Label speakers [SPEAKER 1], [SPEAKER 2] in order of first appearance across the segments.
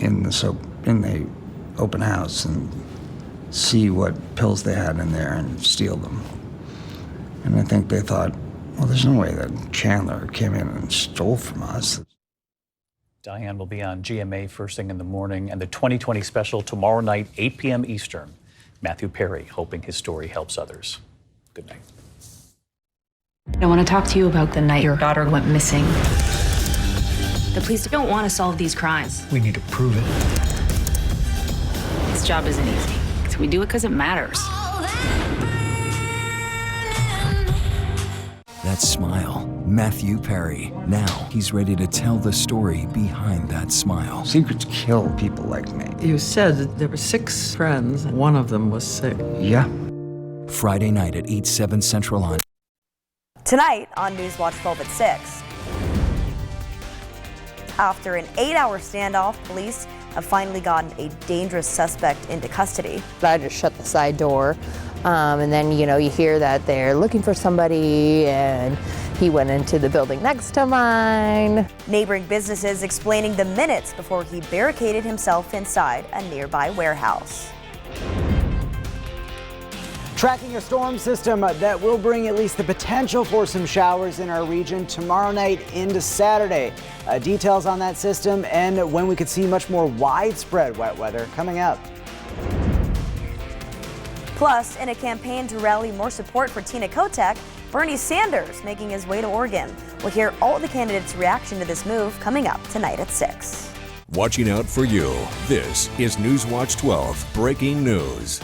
[SPEAKER 1] in the open house and see what pills they had in there and steal them. And I think they thought, well, there's no way that Chandler came in and stole from us.
[SPEAKER 2] Diane will be on GMA first thing in the morning, and the 2020 special tomorrow night, 8 p.m. Eastern. Matthew Perry, hoping his story helps others. Good night.
[SPEAKER 3] I want to talk to you about the night your daughter went missing.
[SPEAKER 4] The police don't want to solve these crimes.
[SPEAKER 5] We need to prove it.
[SPEAKER 4] This job isn't easy. So we do it because it matters.
[SPEAKER 6] That smile, Matthew Perry. Now he's ready to tell the story behind that smile.
[SPEAKER 1] Secrets kill people like me.
[SPEAKER 7] You said that there were 6 friends, and one of them was sick.
[SPEAKER 1] Yeah.
[SPEAKER 6] Friday night at 8/7 Central on.
[SPEAKER 8] Tonight on News Watch 12 at 6. After an 8-hour standoff, police have finally gotten a dangerous suspect into custody.
[SPEAKER 9] I just shut the side door, and then, you hear that they're looking for somebody, and he went into the building next to mine.
[SPEAKER 8] Neighboring businesses explaining the minutes before he barricaded himself inside a nearby warehouse.
[SPEAKER 10] Tracking a storm system that will bring at least the potential for some showers in our region tomorrow night into Saturday. Details on that system and when we could see much more widespread wet weather coming up.
[SPEAKER 8] Plus, in a campaign to rally more support for Tina Kotek, Bernie Sanders making his way to Oregon. We'll hear all the candidates' reaction to this move coming up tonight at 6.
[SPEAKER 11] Watching out for you. This is News Watch 12 Breaking News.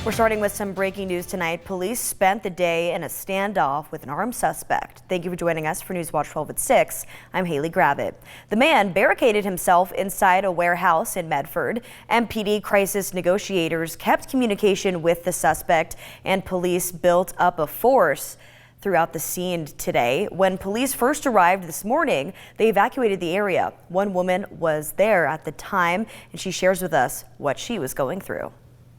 [SPEAKER 8] We're starting with some breaking news tonight. Police spent the day in a standoff with an armed suspect. Thank you for joining us for News Watch 12 at 6. I'm Haley Gravitt. The man barricaded himself inside a warehouse in Medford. MPD crisis negotiators kept communication with the suspect, and police built up a force throughout the scene today. When police first arrived this morning, they evacuated the area. One woman was there at the time, and she shares with us what she was going through.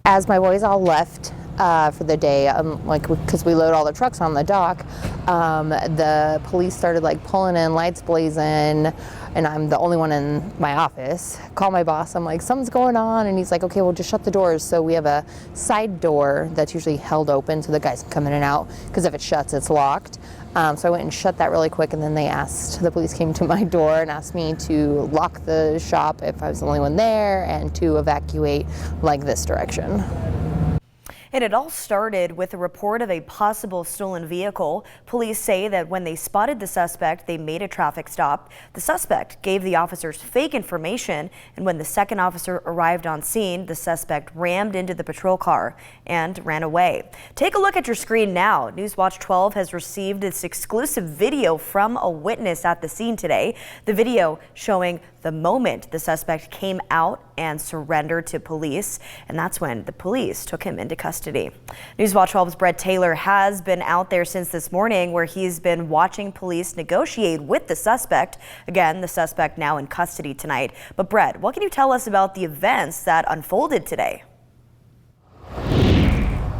[SPEAKER 9] As my boys all left for the day, because we load all the trucks on the dock, the police started pulling in, lights blazing, and I'm the only one in my office. Call my boss, I'm like, something's going on, and he's like, okay, well, just shut the doors. So we have a side door that's usually held open so the guys can come in and out, because if it shuts, it's locked. So I went and shut that really quick, and then the police came to my door and asked me to lock the shop if I was the only one there and to evacuate this direction.
[SPEAKER 8] And it all started with a report of a possible stolen vehicle. Police say that when they spotted the suspect, they made a traffic stop. The suspect gave the officers fake information, and when the second officer arrived on scene, the suspect rammed into the patrol car and ran away. Take a look at your screen now. News Watch 12 has received this exclusive video from a witness at the scene today. The video showing the moment the suspect came out and surrendered to police, and that's when the police took him into custody. News Watch 12's Brett Taylor has been out there since this morning, where he's been watching police negotiate with the suspect. Again, the suspect now in custody tonight. But Brett, what can you tell us about the events that unfolded today?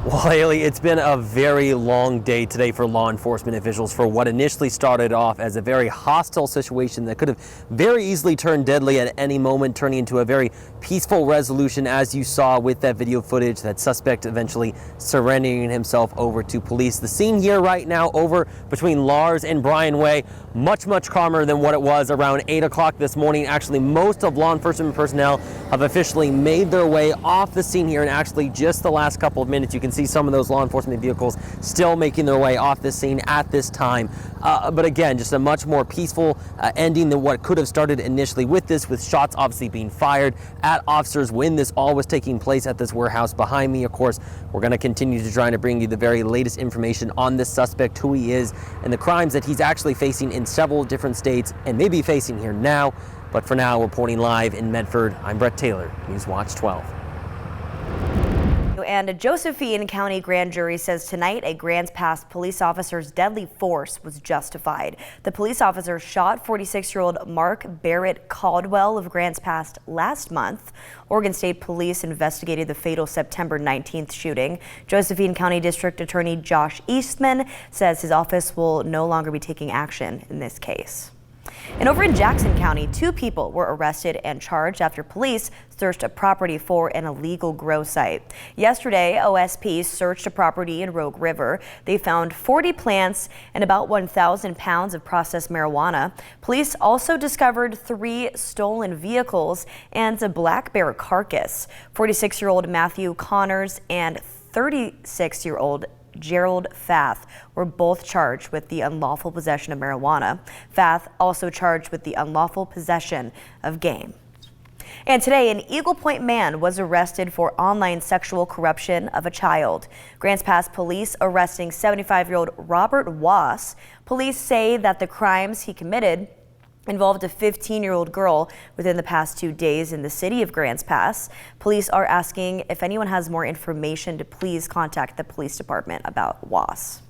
[SPEAKER 12] Well, Haley, it's been a very long day today for law enforcement officials for what initially started off as a very hostile situation that could have very easily turned deadly at any moment, turning into a very peaceful resolution, as you saw with that video footage, that suspect eventually surrendering himself over to police. The scene here right now over between Lars and Bryan Way, much calmer than what it was around 8 o'clock this morning. Actually, most of law enforcement personnel have officially made their way off the scene here, and actually just the last couple of minutes you can see some of those law enforcement vehicles still making their way off the scene at this time. But again, just a much more peaceful ending than what could have started initially with this, with shots obviously being fired at officers when this all was taking place at this warehouse behind me. Of course, we're going to continue to try to bring you the very latest information on this suspect, who he is, and the crimes that he's actually facing in several different states and maybe facing here now. But for now, reporting live in Medford, I'm Brett Taylor, News Watch 12.
[SPEAKER 8] And a Josephine County grand jury says tonight a Grants Pass police officer's deadly force was justified. The police officer shot 46-year-old Mark Barrett Caldwell of Grants Pass last month. Oregon State Police investigated the fatal September 19th shooting. Josephine County District Attorney Josh Eastman says his office will no longer be taking action in this case. And over in Jackson County, 2 people were arrested and charged after police searched a property for an illegal grow site. Yesterday, OSP searched a property in Rogue River. They found 40 plants and about 1,000 pounds of processed marijuana. Police also discovered 3 stolen vehicles and a black bear carcass. 46-year-old Matthew Connors and 36-year-old Gerald Fath were both charged with the unlawful possession of marijuana. Fath also charged with the unlawful possession of game. And today, an Eagle Point man was arrested for online sexual corruption of a child. Grants Pass police arresting 75-year-old Robert Wass. Police say that the crimes he committed involved a 15-year-old girl within the past 2 days in the city of Grants Pass. Police are asking if anyone has more information to please contact the police department about Wass.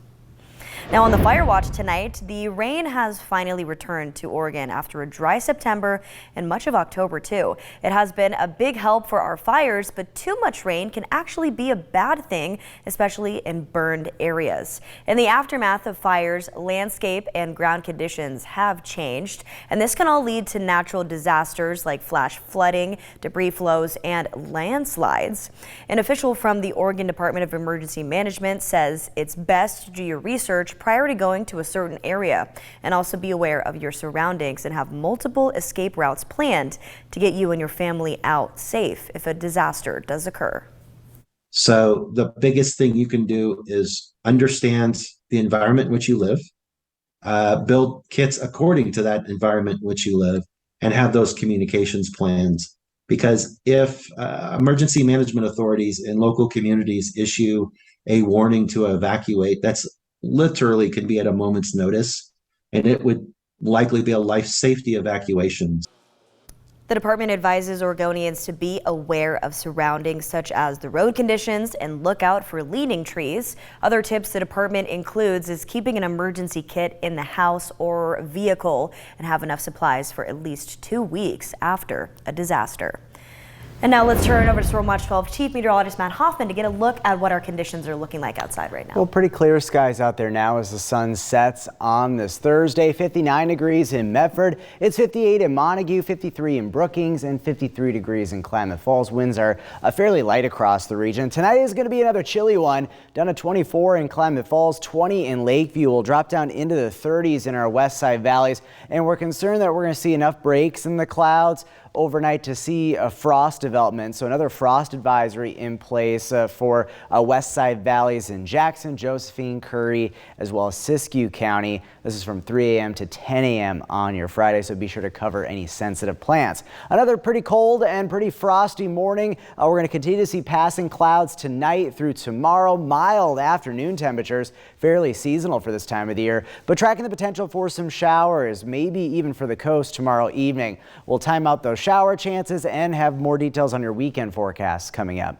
[SPEAKER 8] Now on the fire watch tonight, the rain has finally returned to Oregon after a dry September and much of October too. It has been a big help for our fires, but too much rain can actually be a bad thing, especially in burned areas. In the aftermath of fires, landscape and ground conditions have changed, and this can all lead to natural disasters like flash flooding, debris flows, and landslides. An official from the Oregon Department of Emergency Management says it's best to do your research prior to going to a certain area, and also be aware of your surroundings and have multiple escape routes planned to get you and your family out safe if a disaster does occur.
[SPEAKER 5] So the biggest thing you can do is understand the environment in which you live, build kits according to that environment in which you live, and have those communications plans. Because if emergency management authorities in local communities issue a warning to evacuate, that's literally can be at a moment's notice, and it would likely be a life safety evacuation.
[SPEAKER 8] The department advises Oregonians to be aware of surroundings such as the road conditions and look out for leaning trees. Other tips the department includes is keeping an emergency kit in the house or vehicle and have enough supplies for at least 2 weeks after a disaster. And now let's turn over to Storm Watch 12 Chief Meteorologist Matt Hoffman to get a look at what our conditions are looking like outside right now.
[SPEAKER 10] Well, pretty clear skies out there now as the sun sets on this Thursday. 59 degrees in Medford. It's 58 in Montague, 53 in Brookings, and 53 degrees in Klamath Falls. Winds are fairly light across the region. Tonight is going to be another chilly one. Down to 24 in Klamath Falls, 20 in Lakeview. We'll drop down into the 30s in our west side valleys. And we're concerned that we're going to see enough breaks in the clouds overnight to see a frost development. So another frost advisory in place for west side valleys in Jackson, Josephine, Curry, as well as Siskiyou County. This is from 3 a.m. to 10 a.m. on your Friday, so be sure to cover any sensitive plants. Another pretty cold and pretty frosty morning. We're going to continue to see passing clouds tonight through tomorrow. Mild afternoon temperatures, fairly seasonal for this time of the year, but tracking the potential for some showers, maybe even for the coast tomorrow evening. We'll time out those shower chances and have more details on your weekend forecasts coming up.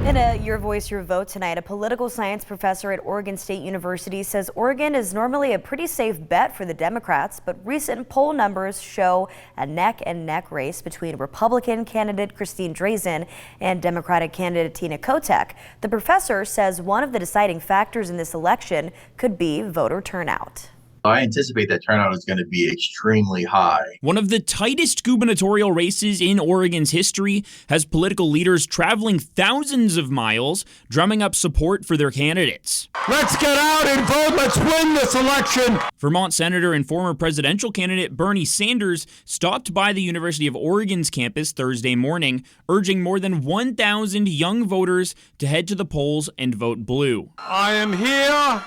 [SPEAKER 8] In a Your Voice, Your Vote tonight, a political science professor at Oregon State University says Oregon is normally a pretty safe bet for the Democrats, but recent poll numbers show a neck-and-neck race between Republican candidate Christine Drazen and Democratic candidate Tina Kotek. The professor says one of the deciding factors in this election could be voter turnout.
[SPEAKER 13] I anticipate that turnout is going to be extremely high.
[SPEAKER 14] One of the tightest gubernatorial races in Oregon's history has political leaders traveling thousands of miles, drumming up support for their candidates.
[SPEAKER 15] Let's get out and vote. Let's win this election.
[SPEAKER 14] Vermont Senator and former presidential candidate Bernie Sanders stopped by the University of Oregon's campus Thursday morning, urging more than 1,000 young voters to head to the polls and vote blue.
[SPEAKER 15] I am here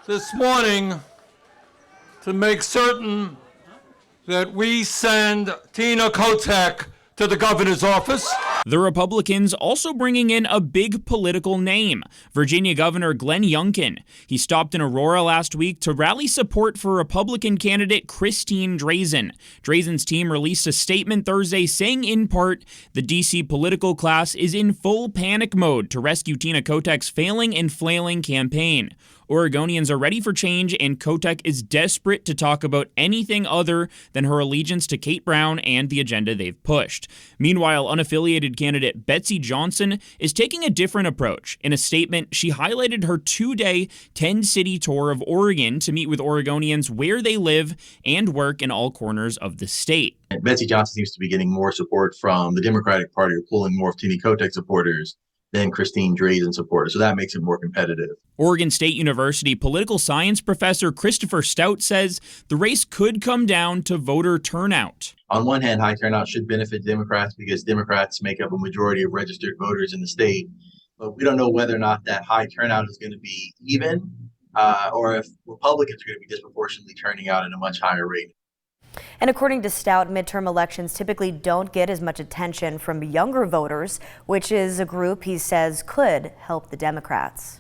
[SPEAKER 15] this morning to make certain that we send Tina Kotek to the governor's office.
[SPEAKER 14] The Republicans also bringing in a big political name, Virginia Governor Glenn Youngkin. He stopped in Aurora last week to rally support for Republican candidate Christine Drazen. Drazen's team released a statement Thursday saying in part, the D.C. political class is in full panic mode to rescue Tina Kotek's failing and flailing campaign. Oregonians are ready for change, and Kotek is desperate to talk about anything other than her allegiance to Kate Brown and the agenda they've pushed. Meanwhile, unaffiliated candidate Betsy Johnson is taking a different approach. In a statement, she highlighted her 2-day, 10-city tour of Oregon to meet with Oregonians where they live and work in all corners of the state.
[SPEAKER 13] Betsy Johnson seems to be getting more support from the Democratic Party, or pulling more of Tina Kotek supporters than Christine Drazen supporters. So that makes it more competitive.
[SPEAKER 14] Oregon State University political science professor Christopher Stout says the race could come down to voter turnout.
[SPEAKER 13] On one hand, high turnout should benefit Democrats because Democrats make up a majority of registered voters in the state. But we don't know whether or not that high turnout is going to be even, or if Republicans are going to be disproportionately turning out at a much higher rate.
[SPEAKER 8] And according to Stout, midterm elections typically don't get as much attention from younger voters, which is a group he says could help the Democrats.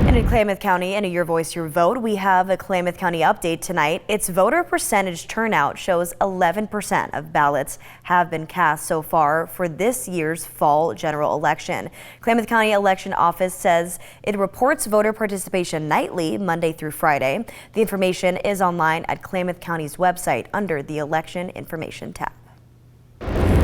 [SPEAKER 8] And in Klamath County, in a Your Voice, Your Vote, we have a Klamath County update tonight. Its voter percentage turnout shows 11% of ballots have been cast so far for this year's fall general election. Klamath County Election Office says it reports voter participation nightly, Monday through Friday. The information is online at Klamath County's website under the Election Information tab.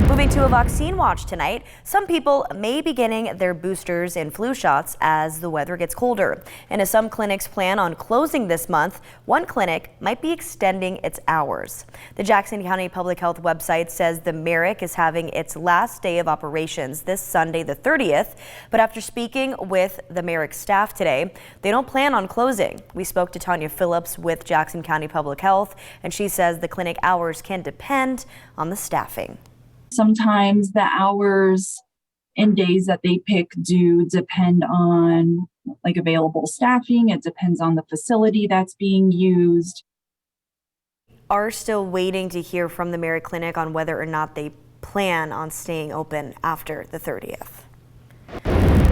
[SPEAKER 8] Moving to a vaccine watch tonight, some people may be getting their boosters and flu shots as the weather gets colder. And as some clinics plan on closing this month, one clinic might be extending its hours. The Jackson County Public Health website says the Merrick is having its last day of operations this Sunday, the 30th. But after speaking with the Merrick staff today, they don't plan on closing. We spoke to Tanya Phillips with Jackson County Public Health, and she says the clinic hours can depend on the staffing.
[SPEAKER 16] Sometimes the hours and days that they pick do depend on like available staffing. It depends on the facility that's being used.
[SPEAKER 8] Are still waiting to hear from the Merrick Clinic on whether or not they plan on staying open after the 30th.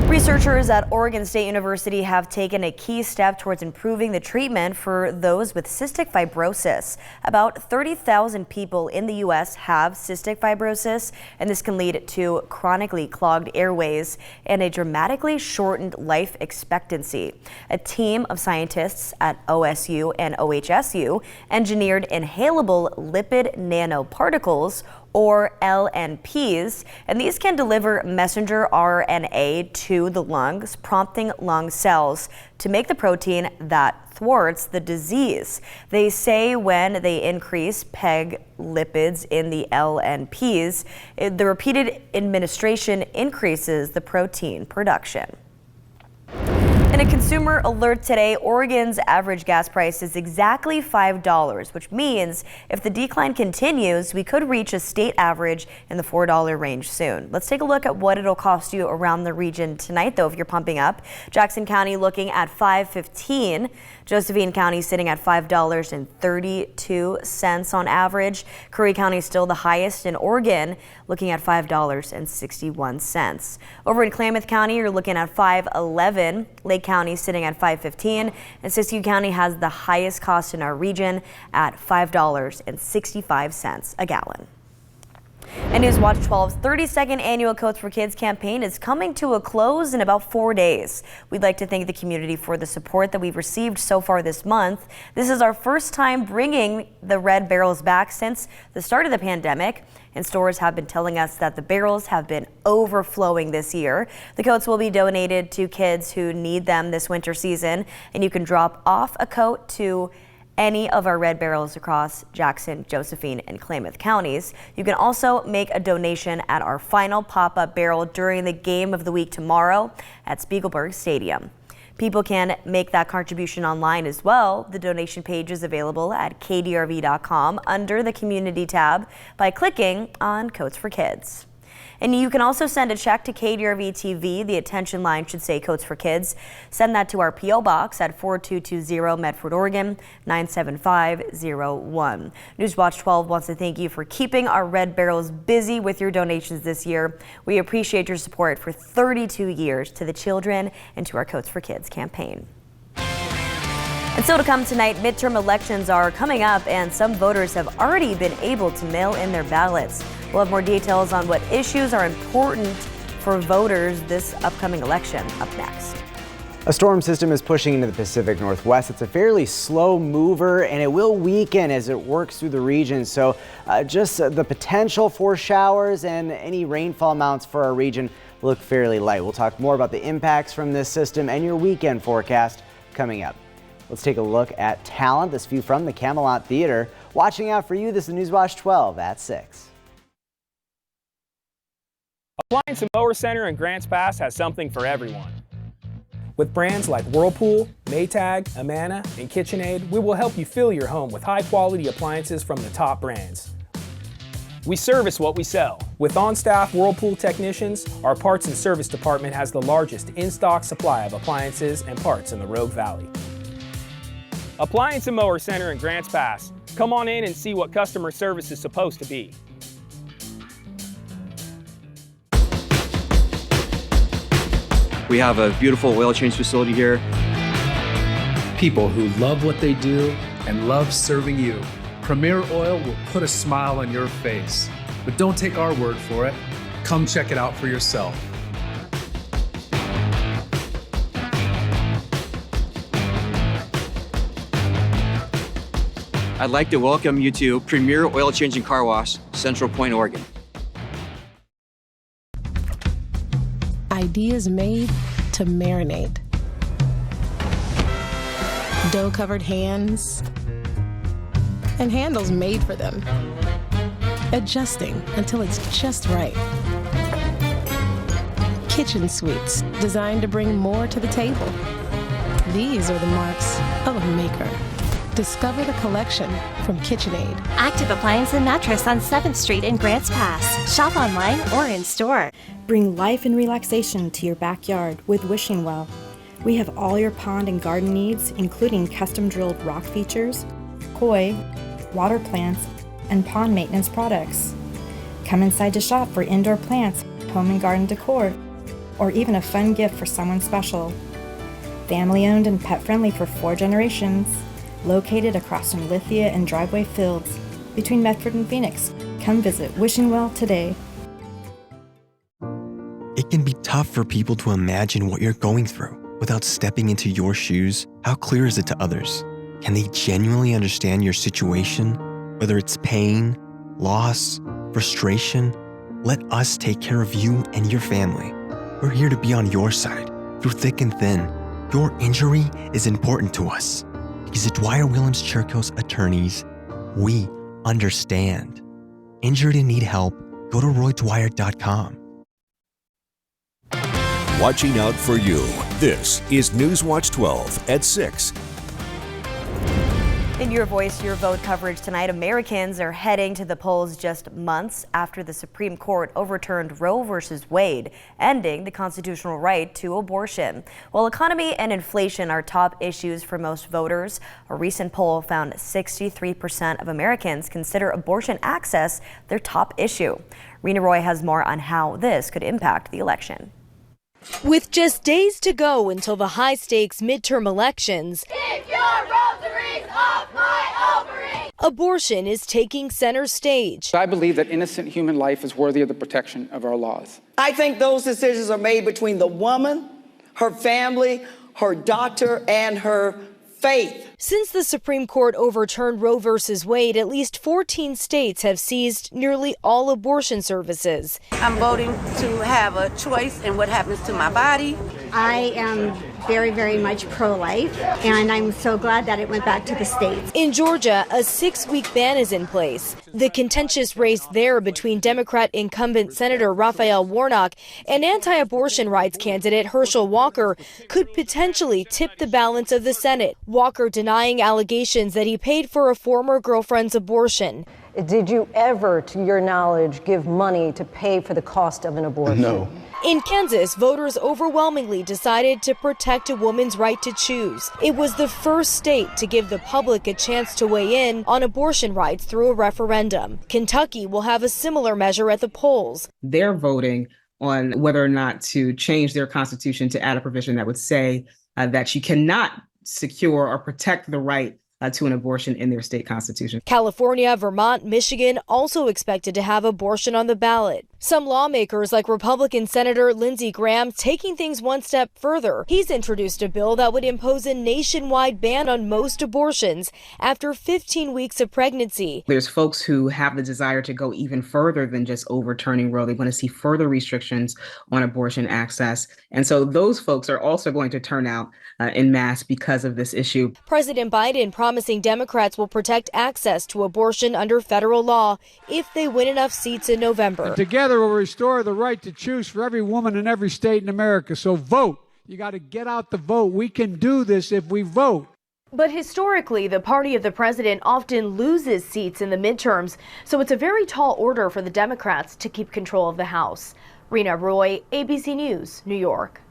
[SPEAKER 8] Researchers at Oregon State University have taken a key step towards improving the treatment for those with cystic fibrosis. About 30,000 people in the U.S. have cystic fibrosis, and this can lead to chronically clogged airways and a dramatically shortened life expectancy. A team of scientists at OSU and OHSU engineered inhalable lipid nanoparticles, or LNPs, and these can deliver messenger RNA to the lungs, prompting lung cells to make the protein that thwarts the disease. They say when they increase PEG lipids in the LNPs, the repeated administration increases the protein production. In a consumer alert today, Oregon's average gas price is exactly $5, which means if the decline continues, we could reach a state average in the $4 range soon. Let's take a look at what it'll cost you around the region tonight, though, if you're pumping up. Jackson County looking at $5.15. Josephine County sitting at $5.32 on average. Curry County still the highest in Oregon, looking at $5.61. Over in Klamath County, you're looking at $5.11. Lake County sitting at $5.15, and Siskiyou County has the highest cost in our region at $5.65 a gallon. And Newswatch 12's 32nd annual Coats for Kids campaign is coming to a close in about 4 days. We'd like to thank the community for the support that we've received so far this month. This is our first time bringing the red barrels back since the start of the pandemic, and stores have been telling us that the barrels have been overflowing this year. The coats will be donated to kids who need them this winter season, and you can drop off a coat to any of our red barrels across Jackson, Josephine, and Klamath counties. You can also make a donation at our final pop-up barrel during the game of the week tomorrow at Spiegelberg Stadium. People can make that contribution online as well. The donation page is available at kdrv.com under the community tab by clicking on Coats for Kids. And you can also send a check to KDRV TV. The attention line should say Coats for Kids. Send that to our P.O. Box at 4220 Medford, Oregon, 97501. Newswatch 12 wants to thank you for keeping our red barrels busy with your donations this year. We appreciate your support for 32 years to the children and to our Coats for Kids campaign. And so to come tonight, midterm elections are coming up and some voters have already been able to mail in their ballots. We'll have more details on what issues are important for voters this upcoming election up next.
[SPEAKER 10] A storm system is pushing into the Pacific Northwest. It's a fairly slow mover and it will weaken as it works through the region. So just the potential for showers and any rainfall amounts for our region look fairly light. We'll talk more about the impacts from this system and your weekend forecast coming up. Let's take a look at talent. This view from the Camelot Theater. Watching out for you, this is Newswatch 12 at 6.
[SPEAKER 17] Appliance and Mower Center in Grants Pass has something for everyone. With brands like Whirlpool, Maytag, Amana, and KitchenAid, we will help you fill your home with high-quality appliances from the top brands. We service what we sell. With on-staff Whirlpool technicians, our parts and service department has the largest in-stock supply of appliances and parts in the Rogue Valley. Appliance and Mower Center in Grants Pass. Come on in and see what customer service is supposed to be.
[SPEAKER 18] We have a beautiful oil change facility here.
[SPEAKER 19] People who love what they do and love serving you. Premier Oil will put a smile on your face. But don't take our word for it. Come check it out for yourself.
[SPEAKER 18] I'd like to welcome you to Premier Oil Change and Car Wash, Central Point, Oregon.
[SPEAKER 20] Ideas made to marinate. Dough-covered hands and handles made for them. Adjusting until it's just right. Kitchen suites designed to bring more to the table. These are the marks of a maker. Discover the collection from KitchenAid.
[SPEAKER 21] Active Appliance and Mattress on 7th Street in Grants Pass. Shop online or in store.
[SPEAKER 22] Bring life and relaxation to your backyard with Wishing Well. We have all your pond and garden needs, including custom-drilled rock features, koi, water plants, and pond maintenance products. Come inside to shop for indoor plants, home and garden decor, or even a fun gift for someone special. Family-owned and pet-friendly for 4 generations. Located across from Lithia and Driveway Fields, between Medford and Phoenix. Come visit Wishing Well today.
[SPEAKER 23] It can be tough for people to imagine what you're going through without stepping into your shoes. How clear is it to others? Can they genuinely understand your situation? Whether it's pain, loss, frustration, let us take care of you and your family. We're here to be on your side, through thick and thin. Your injury is important to us. Because at Dwyer Willems Churchill's attorneys, we understand. Injured and need help? Go to roydwyer.com.
[SPEAKER 11] Watching out for you. This is Newswatch 12 at 6.
[SPEAKER 8] In Your Voice, Your Vote coverage tonight, Americans are heading to the polls just months after the Supreme Court overturned Roe v. Wade, ending the constitutional right to abortion. While economy and inflation are top issues for most voters, a recent poll found 63% of Americans consider abortion access their top issue. Rena Roy has more on how this could impact the election.
[SPEAKER 24] With just days to go until the high-stakes midterm elections,
[SPEAKER 25] keep your rosaries off my ovaries!
[SPEAKER 24] Abortion is taking center stage.
[SPEAKER 26] I believe that innocent human life is worthy of the protection of our laws.
[SPEAKER 27] I think those decisions are made between the woman, her family, her doctor, and her faith.
[SPEAKER 24] Since the Supreme Court overturned Roe v. Wade, at least 14 states have seized nearly all abortion services.
[SPEAKER 28] I'm voting to have a choice in what happens to my body.
[SPEAKER 29] I am very, very much pro-life, and I'm so glad that it went back to the states.
[SPEAKER 24] In Georgia, a 6-week ban is in place. The contentious race there between Democrat incumbent Senator Raphael Warnock and anti-abortion rights candidate Herschel Walker could potentially tip the balance of the Senate. Walker denying allegations that he paid for a former girlfriend's abortion.
[SPEAKER 30] Did you ever, to your knowledge, give money to pay for the cost of an abortion?
[SPEAKER 26] No.
[SPEAKER 24] In Kansas, voters overwhelmingly decided to protect a woman's right to choose. It was the first state to give the public a chance to weigh in on abortion rights through a referendum. Kentucky will have a similar measure at the polls.
[SPEAKER 31] They're voting on whether or not to change their constitution to add a provision that would say that you cannot secure or protect the right to an abortion in their state constitution.
[SPEAKER 24] California, Vermont, Michigan also expected to have abortion on the ballot. Some lawmakers, like Republican Senator Lindsey Graham, taking things one step further. He's introduced a bill that would impose a nationwide ban on most abortions after 15 weeks of pregnancy.
[SPEAKER 31] There's folks who have the desire to go even further than just overturning Roe. They want to see further restrictions on abortion access. And so those folks are also going to turn out en masse because of this issue.
[SPEAKER 24] President Biden promising Democrats will protect access to abortion under federal law if they win enough seats in November.
[SPEAKER 1] Together we'll restore the right to choose for every woman in every state in America. So vote. You got to get out the vote. We can do this if we vote.
[SPEAKER 24] But historically, the party of the president often loses seats in the midterms, so it's a very tall order for the Democrats to keep control of the House. Rena Roy, ABC News, New York.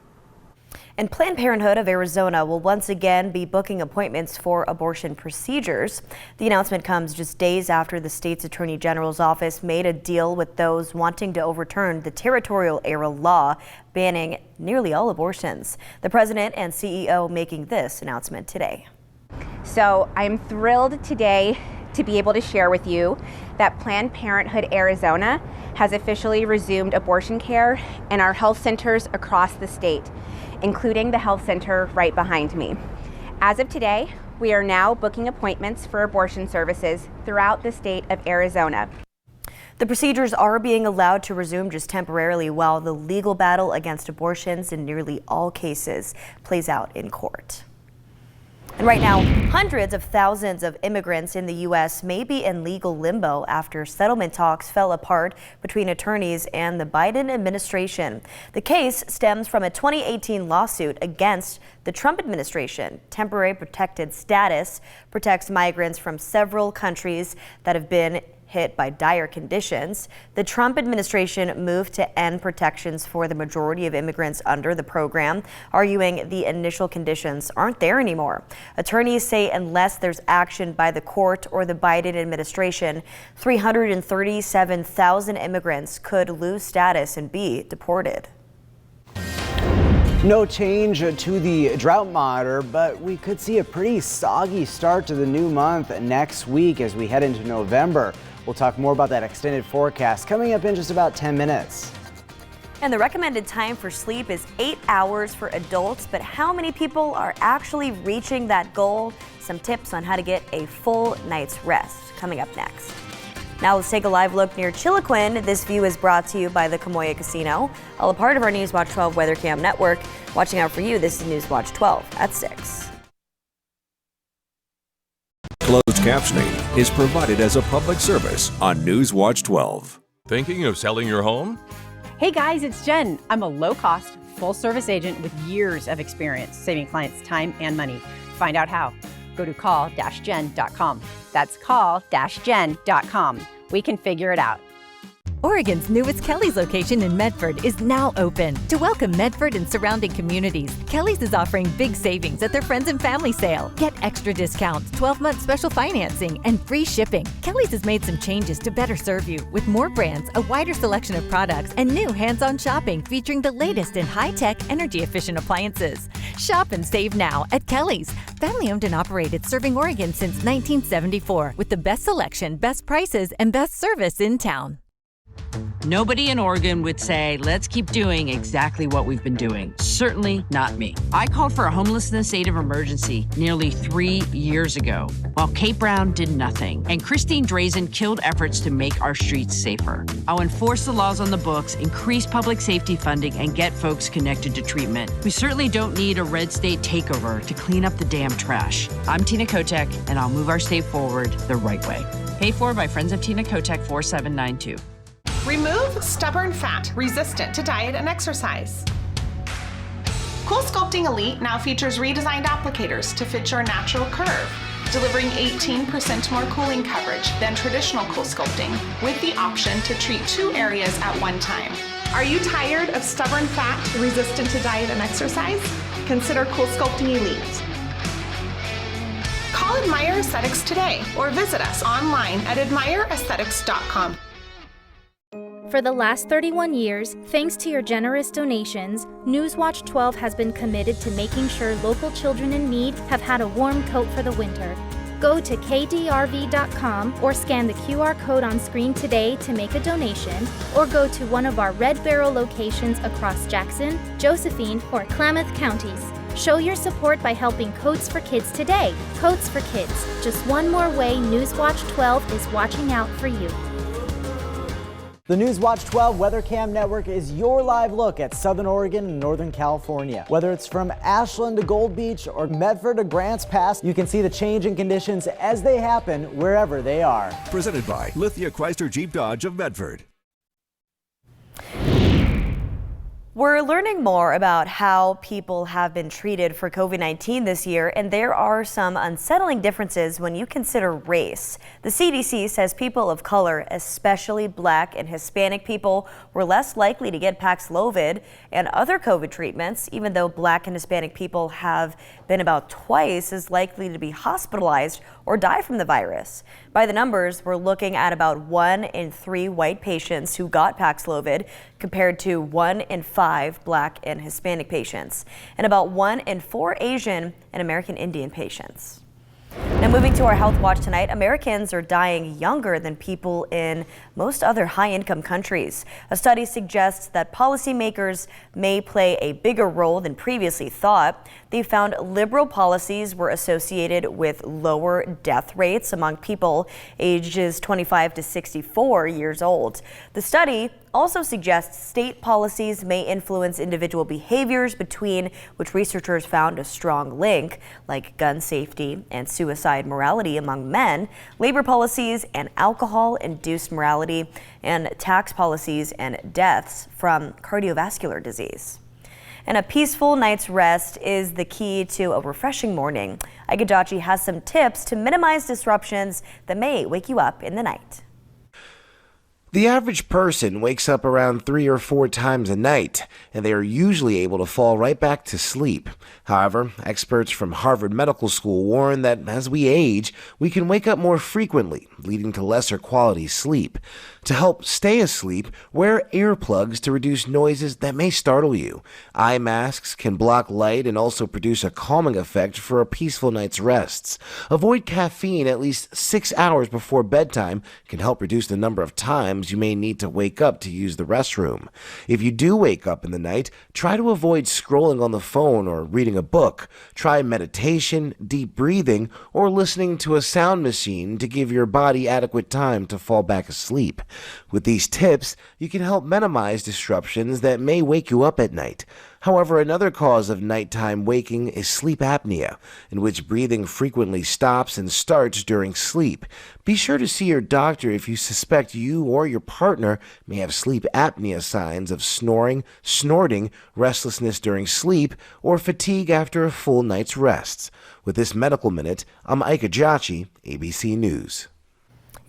[SPEAKER 8] And Planned Parenthood of Arizona will once again be booking appointments for abortion procedures. The announcement comes just days after the state's attorney general's office made a deal with those wanting to overturn the territorial era law banning nearly all abortions. The president and CEO making this announcement today.
[SPEAKER 2] So I'm thrilled today to be able to share with you that Planned Parenthood Arizona has officially resumed abortion care in our health centers across the state, including the health center right behind me. As of today, we are now booking appointments for abortion services throughout the state of Arizona.
[SPEAKER 8] The procedures are being allowed to resume just temporarily while the legal battle against abortions in nearly all cases plays out in court. And right now, hundreds of thousands of immigrants in the U.S. may be in legal limbo after settlement talks fell apart between attorneys and the Biden administration. The case stems from a 2018 lawsuit against the Trump administration. Temporary protected status protects migrants from several countries that have been hit by dire conditions. The Trump administration moved to end protections for the majority of immigrants under the program, arguing the initial conditions aren't there anymore. Attorneys say unless there's action by the court or the Biden administration, 337,000 immigrants could lose status and be deported.
[SPEAKER 10] No change to the drought monitor, but we could see a pretty soggy start to the new month next week as we head into November. We'll talk more about that extended forecast coming up in just about 10 minutes.
[SPEAKER 8] And the recommended time for sleep is 8 hours for adults, but how many people are actually reaching that goal? Some tips on how to get a full night's rest coming up next. Now let's take a live look near Chiloquin. This view is brought to you by the Camoya Casino, all a part of our Newswatch 12 Weather Cam network. Watching out for you, this is Newswatch 12 at 6.
[SPEAKER 11] Closed captioning is provided as a public service on Newswatch 12.
[SPEAKER 3] Thinking of selling your home?
[SPEAKER 4] Hey guys, it's Jen. I'm a low-cost, full-service agent with years of experience saving clients time and money. Find out how. Go to call-jen.com. That's call-jen.com. We can figure it out.
[SPEAKER 5] Oregon's newest Kelly's location in Medford is now open. To welcome Medford and surrounding communities, Kelly's is offering big savings at their Friends and Family Sale. Get extra discounts, 12-month special financing, and free shipping. Kelly's has made some changes to better serve you with more brands, a wider selection of products, and new hands-on shopping featuring the latest in high-tech, energy-efficient appliances. Shop and save now at Kelly's. Family-owned and operated, serving Oregon since 1974 with the best selection, best prices, and best service in town.
[SPEAKER 6] Nobody in Oregon would say, let's keep doing exactly what we've been doing. Certainly not me. I called for a homelessness state of emergency nearly 3 years ago, while Kate Brown did nothing. And Christine Drazen killed efforts to make our streets safer. I'll enforce the laws on the books, increase public safety funding, and get folks connected to treatment. We certainly don't need a red state takeover to clean up the damn trash. I'm Tina Kotek, and I'll move our state forward the right way. Paid for by Friends of Tina Kotek 4792.
[SPEAKER 7] Remove stubborn fat resistant to diet and exercise. Cool Sculpting Elite now features redesigned applicators to fit your natural curve, delivering 18% more cooling coverage than traditional Cool Sculpting, with the option to treat 2 areas at one time. Are you tired of stubborn fat resistant to diet and exercise? Consider Cool Sculpting Elite. Call Admire Aesthetics today or visit us online at admireaesthetics.com.
[SPEAKER 9] For the last 31 years, thanks to your generous donations, Newswatch 12 has been committed to making sure local children in need have had a warm coat for the winter. Go to kdrv.com or scan the QR code on screen today to make a donation, or go to one of our Red Barrel locations across Jackson, Josephine, or Klamath counties. Show your support by helping Coats for Kids today. Coats for Kids, just one more way Newswatch 12 is watching out for you.
[SPEAKER 10] The Newswatch 12 Weather Cam Network is your live look at Southern Oregon and Northern California. Whether it's from Ashland to Gold Beach or Medford to Grants Pass, you can see the change in conditions as they happen wherever they are.
[SPEAKER 11] Presented by Lithia Chrysler Jeep Dodge of Medford.
[SPEAKER 8] We're learning more about how people have been treated for COVID-19 this year, and there are some unsettling differences when you consider race. The CDC says people of color, especially Black and Hispanic people, were less likely to get Paxlovid and other COVID treatments, even though Black and Hispanic people have been about twice as likely to be hospitalized or die from the virus. By the numbers, we're looking at about 1 in 3 white patients who got Paxlovid compared to 1 in 5 Black and Hispanic patients, and about 1 in 4 Asian and American Indian patients. Now moving to our Health Watch tonight, Americans are dying younger than people in most other high-income countries. A study suggests that policymakers may play a bigger role than previously thought. They found liberal policies were associated with lower death rates among people ages 25 to 64 years old. The study also suggests state policies may influence individual behaviors, between which researchers found a strong link, like gun safety and suicide mortality among men, labor policies and alcohol-induced mortality, and tax policies and deaths from cardiovascular disease. And a peaceful night's rest is the key to a refreshing morning. Aigadachi has some tips to minimize disruptions that may wake you up in the night.
[SPEAKER 12] The average person wakes up around 3 or 4 times a night, and they are usually able to fall right back to sleep. However, experts from Harvard Medical School warn that as we age, we can wake up more frequently, leading to lesser quality sleep. To help stay asleep, wear earplugs to reduce noises that may startle you. Eye masks can block light and also produce a calming effect for a peaceful night's rests. Avoid caffeine at least 6 hours before bedtime can help reduce the number of times you may need to wake up to use the restroom. If you do wake up in the night, try to avoid scrolling on the phone or reading a book. Try meditation, deep breathing, or listening to a sound machine to give your body adequate time to fall back asleep. With these tips, you can help minimize disruptions that may wake you up at night. However, another cause of nighttime waking is sleep apnea, in which breathing frequently stops and starts during sleep. Be sure to see your doctor if you suspect you or your partner may have sleep apnea signs of snoring, snorting, restlessness during sleep, or fatigue after a full night's rest. With this Medical Minute, I'm Aigadachi, ABC News.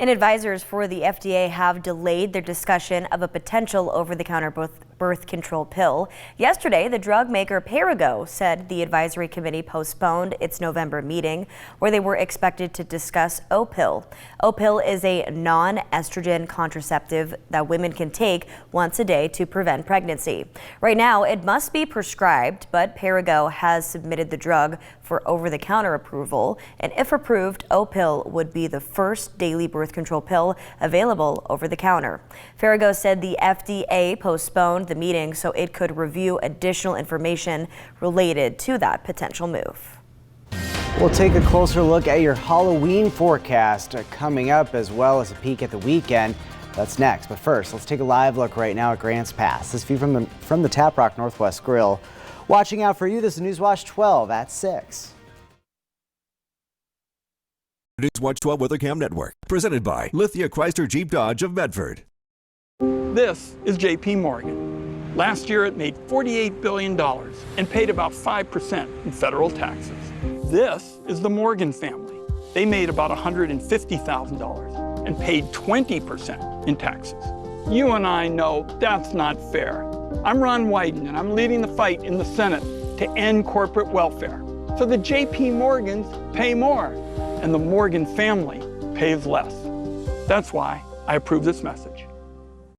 [SPEAKER 8] And advisors for the FDA have delayed their discussion of a potential over-the-counter birth control pill. Yesterday, the drug maker Perrigo said the advisory committee postponed its November meeting, where they were expected to discuss Opill. Opill is a non-estrogen contraceptive that women can take once a day to prevent pregnancy. Right now, it must be prescribed, but Perrigo has submitted the drug for over-the-counter approval, and if approved, Opill would be the first daily birth control pill available over the counter. Perrigo said the FDA postponed the meeting so it could review additional information related to that potential move.
[SPEAKER 10] We'll take a closer look at your Halloween forecast coming up, as well as a peek at the weekend. That's next, but first, let's take a live look right now at Grants Pass. This view from the Tap Rock Northwest Grill. Watching out for you, this is Newswatch 12 at 6.
[SPEAKER 11] Newswatch 12 Weather Cam Network, presented by Lithia Chrysler Jeep Dodge of Medford.
[SPEAKER 13] This is JP Morgan. Last year it made $48 billion and paid about 5% in federal taxes. This is the Morgan family. They made about $150,000 and paid 20% in taxes. You and I know that's not fair. I'm Ron Wyden, and I'm leading the fight in the Senate to end corporate welfare. So the JP Morgans pay more, and the Morgan family pays less. That's why I approve this message.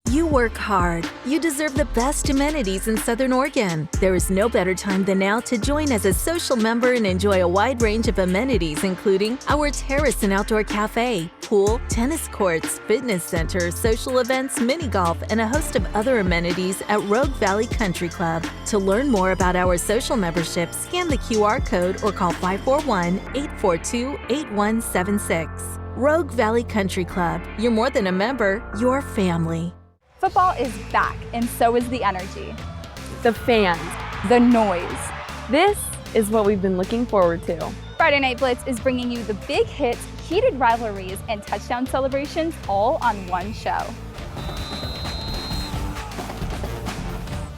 [SPEAKER 5] You work hard. You deserve the best amenities in Southern Oregon. There is no better time than now to join as a social member and enjoy a wide range of amenities, including our terrace and outdoor cafe, pool, tennis courts, fitness center, social events, mini golf, and a host of other amenities at Rogue Valley Country Club. To learn more about our social membership, scan the QR code or call 541-842-8176. Rogue Valley Country Club. You're more than a member, you're family.
[SPEAKER 14] Football is back, and so is the energy, the fans, the noise. This is what we've been looking forward to. Friday Night Blitz is bringing you the big hits, heated rivalries, and touchdown celebrations all on one show.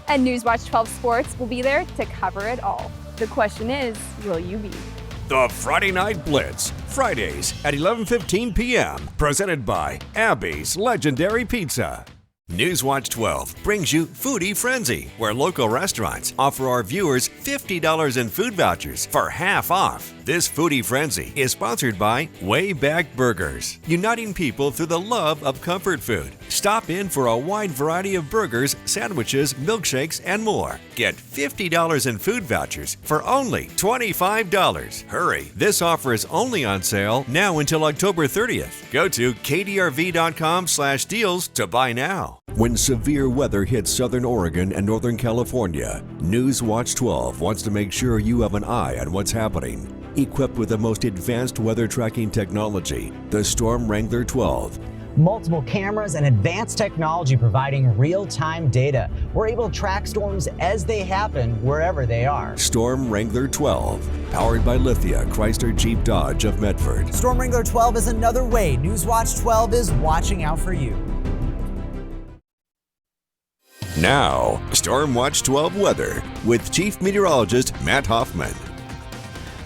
[SPEAKER 14] And Newswatch 12 Sports will be there to cover it all. The question is, will you be?
[SPEAKER 11] The Friday Night Blitz, Fridays at 11:15 p.m., presented by Abby's Legendary Pizza. Newswatch 12 brings you Foodie Frenzy, where local restaurants offer our viewers $50 in food vouchers for half off. This Foodie Frenzy is sponsored by Way Back Burgers, uniting people through the love of comfort food. Stop in for a wide variety of burgers, sandwiches, milkshakes, and more. Get $50 in food vouchers for only $25. Hurry, this offer is only on sale now until October 30th. Go to kdrv.com/deals to buy now. When severe weather hits Southern Oregon and Northern California, Newswatch 12 wants to make sure you have an eye on what's happening. Equipped with the most advanced weather tracking technology, the Storm Wrangler 12.
[SPEAKER 10] Multiple cameras and advanced technology providing real-time data. We're able to track storms as they happen wherever they are.
[SPEAKER 11] Storm Wrangler 12, powered by Lithia Chrysler Jeep Dodge of Medford.
[SPEAKER 10] Storm Wrangler 12 is another way Newswatch 12 is watching out for you.
[SPEAKER 11] Now, Storm Watch 12 weather with Chief Meteorologist Matt Hoffman.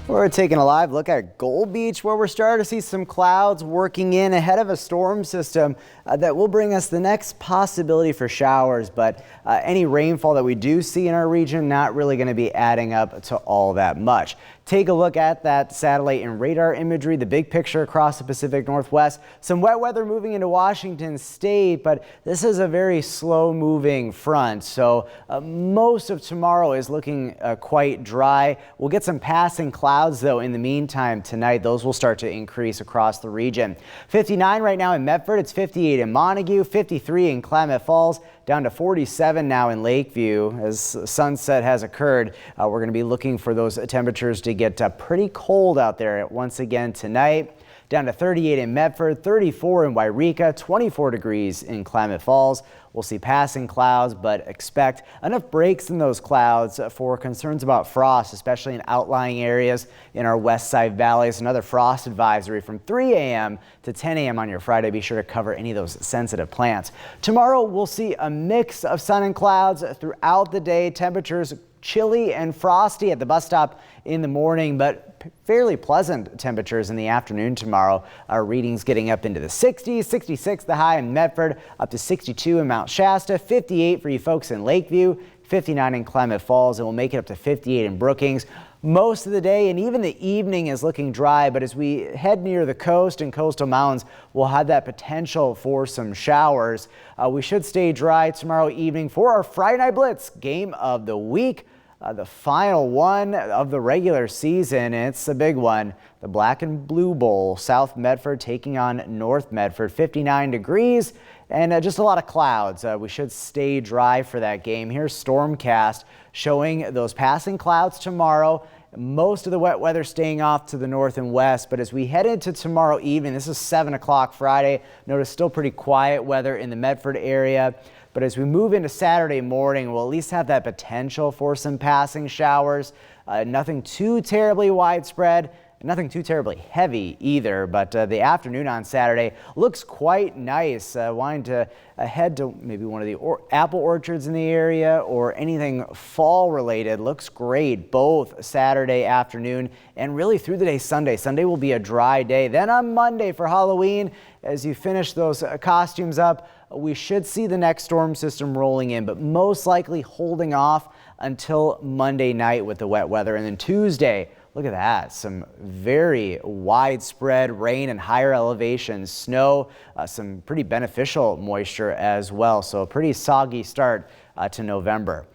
[SPEAKER 10] We're taking a live look at Gold Beach, where we're starting to see some clouds working in ahead of a storm system that will bring us the next possibility for showers. But any rainfall that we do see in our region, not really going to be adding up to all that much. Take a look at that satellite and radar imagery, the big picture across the Pacific Northwest. Some wet weather moving into Washington State, but this is a very slow moving front. So most of tomorrow is looking quite dry. We'll get some passing clouds though in the meantime tonight. Those will start to increase across the region. 59 right now in Medford. It's 58 in Montague, 53 in Klamath Falls, down to 47 now in Lakeview. As sunset has occurred, we're going to be looking for those temperatures to get pretty cold out there once again tonight. Down to 38 in Medford, 34 in Wairika, 24 degrees in Klamath Falls. We'll see passing clouds, but expect enough breaks in those clouds for concerns about frost, especially in outlying areas in our west side valleys. Another frost advisory from 3 a.m. to 10 a.m. on your Friday. Be sure to cover any of those sensitive plants. Tomorrow, we'll see a mix of sun and clouds throughout the day. Temperatures chilly and frosty at the bus stop in the morning, but fairly pleasant temperatures in the afternoon tomorrow. Our readings getting up into the 60s, 66 the high in Medford, up to 62 in Mount Shasta, 58 for you folks in Lakeview, 59 in Klamath Falls, and we'll make it up to 58 in Brookings. Most of the day and even the evening is looking dry, but as we head near the coast and coastal mountains, we'll have that potential for some showers. We should stay dry tomorrow evening for our Friday Night Blitz game of the week. The final one of the regular season. It's a big one. The Black and Blue Bowl, South Medford taking on North Medford, 59 degrees and just a lot of clouds. We should stay dry for that game. Here's Stormcast showing those passing clouds tomorrow. Most of the wet weather staying off to the north and west, but as we head into tomorrow evening, this is 7 o'clock Friday. Notice still pretty quiet weather in the Medford area. But as we move into Saturday morning, we'll at least have that potential for some passing showers. Nothing too terribly widespread, nothing too terribly heavy either. But the afternoon on Saturday looks quite nice. Wanting to head to maybe one of the apple orchards in the area or anything fall related. Looks great both Saturday afternoon and really through the day Sunday. Sunday will be a dry day. Then on Monday for Halloween, as you finish those costumes up, we should see the next storm system rolling in, but most likely holding off until Monday night with the wet weather. And then Tuesday, Look at that. Some very widespread rain and higher elevations, snow, some pretty beneficial moisture as well. So a pretty soggy start to November.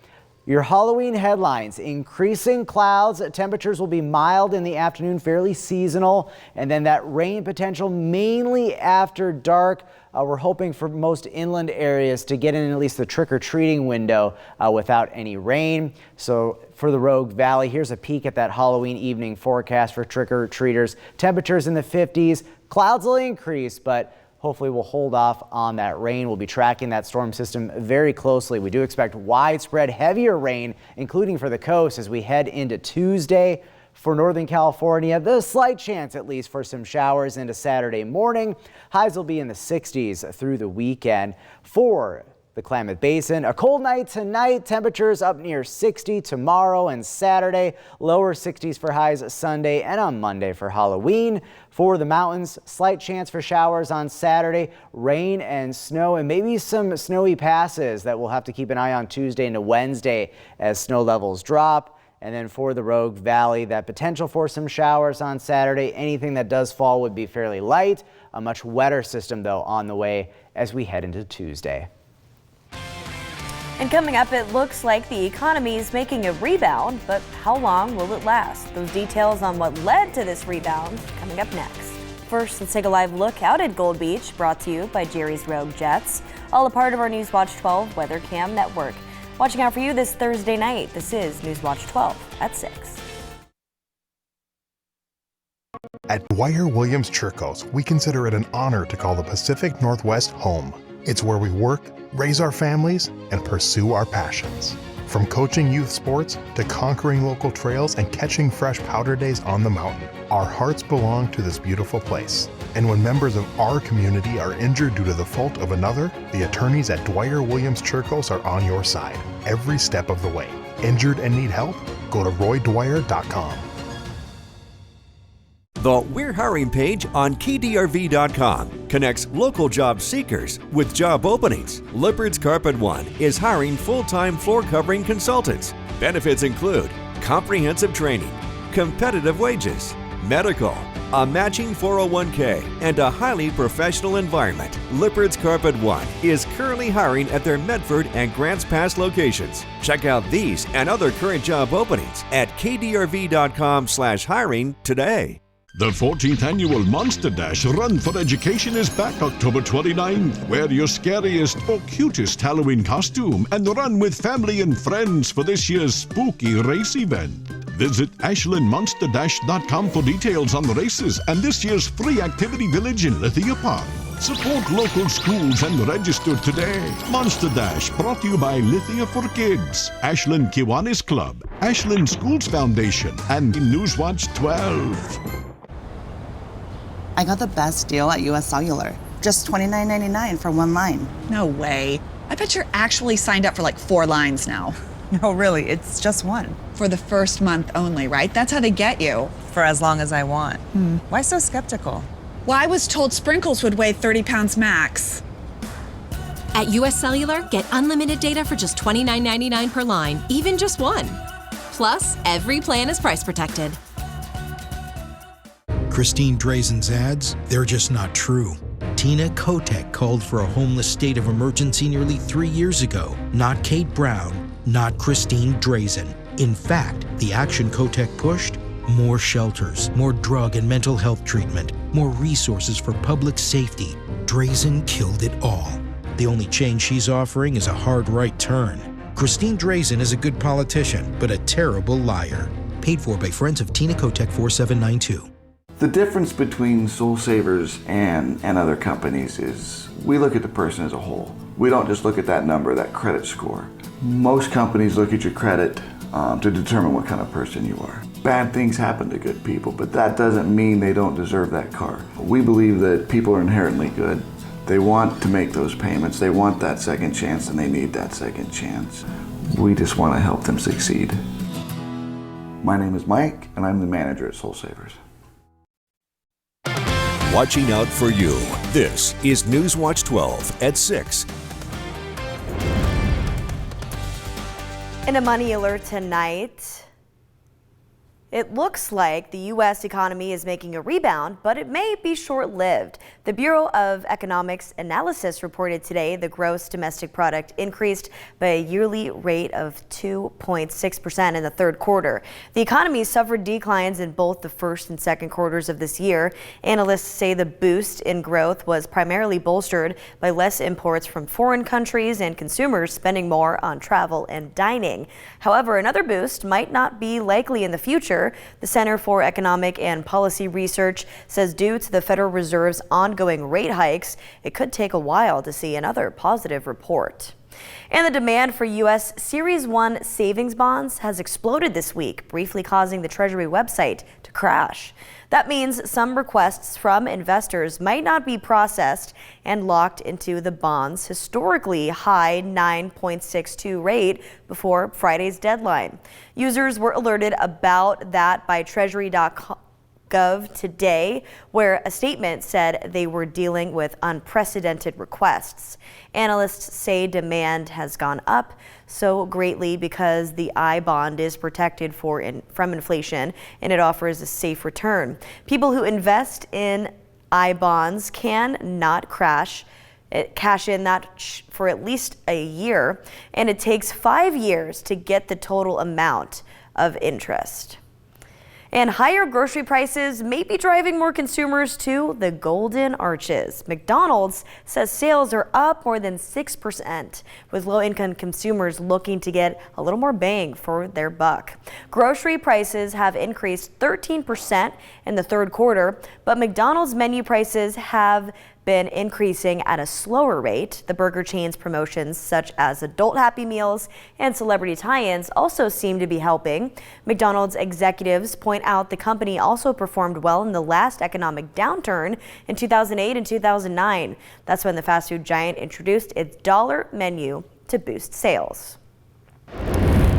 [SPEAKER 10] Your Halloween headlines: increasing clouds, temperatures will be mild in the afternoon, fairly seasonal, and then that rain potential mainly after dark. We're hoping for most inland areas to get in at least the trick-or-treating window without any rain. So for the Rogue Valley, here's a peek at that Halloween evening forecast for trick-or-treaters. Temperatures in the 50s, clouds will increase, but hopefully we'll hold off on that rain. We'll be tracking that storm system very closely. We do expect widespread heavier rain, including for the coast, as we head into Tuesday. For Northern California, the slight chance at least for some showers into Saturday morning. Highs will be in the 60s through the weekend. For the Klamath Basin, a cold night tonight. Temperatures up near 60 tomorrow and Saturday. Lower 60s for highs Sunday and on Monday for Halloween. For the mountains, slight chance for showers on Saturday. Rain and snow and maybe some snowy passes that we'll have to keep an eye on Tuesday into Wednesday as snow levels drop. And then for the Rogue Valley, that potential for some showers on Saturday. Anything that does fall would be fairly light. A much wetter system, though, on the way as we head into Tuesday.
[SPEAKER 8] And coming up, it looks like the economy is making a rebound, but how long will it last? Those details on what led to this rebound coming up next. First, let's take a live look out at Gold Beach, brought to you by Jerry's Rogue Jets, all a part of our Newswatch 12 Weather Cam network. Watching out for you this Thursday night. This is Newswatch 12 at 6.
[SPEAKER 15] At Dwyer Williams Churcos, we consider it an honor to call the Pacific Northwest home. It's where we work, raise our families, and pursue our passions. From coaching youth sports to conquering local trails and catching fresh powder days on the mountain, our hearts belong to this beautiful place. And when members of our community are injured due to the fault of another, the attorneys at Dwyer Williams Churcos are on your side every step of the way. Injured and need help? Go to roydwyer.com.
[SPEAKER 11] The We're Hiring page on KDRV.com connects local job seekers with job openings. Lippard's Carpet One is hiring full-time floor covering consultants. Benefits include comprehensive training, competitive wages, medical, a matching 401k, and a highly professional environment. Lippard's Carpet One is currently hiring at their Medford and Grants Pass locations. Check out these and other current job openings at kdrv.com/hiring today.
[SPEAKER 16] The 14th annual Monster Dash Run for Education is back October 29th. Wear your scariest or cutest Halloween costume and run with family and friends for this year's spooky race event. Visit ashlandmonsterdash.com for details on the races and this year's free activity village in Lithia Park. Support local schools and register today. Monster Dash brought to you by Lithia for Kids, Ashland Kiwanis Club, Ashland Schools Foundation, and Newswatch 12.
[SPEAKER 17] I got the best deal at US Cellular. Just $29.99 for one line.
[SPEAKER 18] No way. I bet you're actually signed up for like 4 lines now.
[SPEAKER 17] No, really, it's just one.
[SPEAKER 18] For the first month only, right? That's how they get you.
[SPEAKER 17] For as long as I want. Why so skeptical?
[SPEAKER 18] Well, I was told sprinkles would weigh 30 pounds max.
[SPEAKER 19] At US Cellular, get unlimited data for just $29.99 per line, even just one. Plus, every plan is price protected.
[SPEAKER 20] Christine Drazen's ads, they're just not true. Tina Kotek called for a homeless state of emergency nearly 3 years ago. Not Kate Brown, not Christine Drazen. In fact, the action Kotek pushed? More shelters, more drug and mental health treatment, more resources for public safety. Drazen killed it all. The only change she's offering is a hard right turn. Christine Drazen is a good politician, but a terrible liar. Paid for by Friends of Tina Kotek 4792.
[SPEAKER 21] The difference between Soul Savers and other companies is we look at the person as a whole. We don't just look at that number, that credit score. Most companies look at your credit to determine what kind of person you are. Bad things happen to good people, but that doesn't mean they don't deserve that car. We believe that people are inherently good. They want to make those payments, they want that second chance, and they need that second chance. We just want to help them succeed. My name is Mike, and I'm the manager at Soul Savers.
[SPEAKER 11] Watching out for you. This is Newswatch 12 at 6.
[SPEAKER 8] In a money alert tonight, It looks like the U.S. economy is making a rebound, but it may be short-lived. The Bureau of Economics Analysis reported today the gross domestic product increased by a yearly rate of 2.6% in the third quarter. The economy suffered declines in both the first and second quarters of this year. Analysts say the boost in growth was primarily bolstered by less imports from foreign countries and consumers spending more on travel and dining. However, another boost might not be likely in the future. The Center for Economic and Policy Research says due to the Federal Reserve's ongoing rate hikes, it could take a while to see another positive report. And the demand for U.S. Series 1 savings bonds has exploded this week, briefly causing the Treasury website to crash. That means some requests from investors might not be processed and locked into the bond's historically high 9.62 rate before Friday's deadline. Users were alerted about that by Treasury.gov today, where a statement said they were dealing with unprecedented requests. Analysts say demand has gone up so greatly because the I bond is protected from inflation and it offers a safe return. People who invest in I bonds can not cash in that for at least a year, and it takes 5 years to get the total amount of interest. And higher grocery prices may be driving more consumers to the Golden Arches. McDonald's says sales are up more than 6%, with low-income consumers looking to get a little more bang for their buck. Grocery prices have increased 13% in the third quarter, but McDonald's menu prices have been increasing at a slower rate. The burger chain's promotions such as adult Happy Meals and celebrity tie-ins also seem to be helping. McDonald's executives point out the company also performed well in the last economic downturn in 2008 and 2009. That's when the fast food giant introduced its dollar menu to boost sales.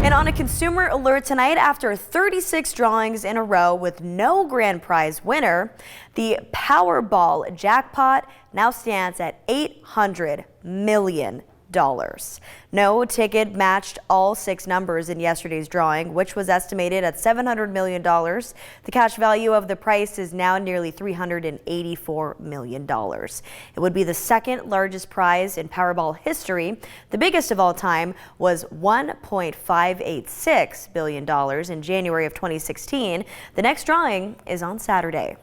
[SPEAKER 8] And on a consumer alert tonight, after 36 drawings in a row with no grand prize winner, the Powerball jackpot now stands at $800 million. No ticket matched all 6 numbers in yesterday's drawing, which was estimated at $700 million. The cash value of the prize is now nearly $384 million. It would be the second largest prize in Powerball history. The biggest of all time was $1.586 billion in January of 2016. The next drawing is on Saturday.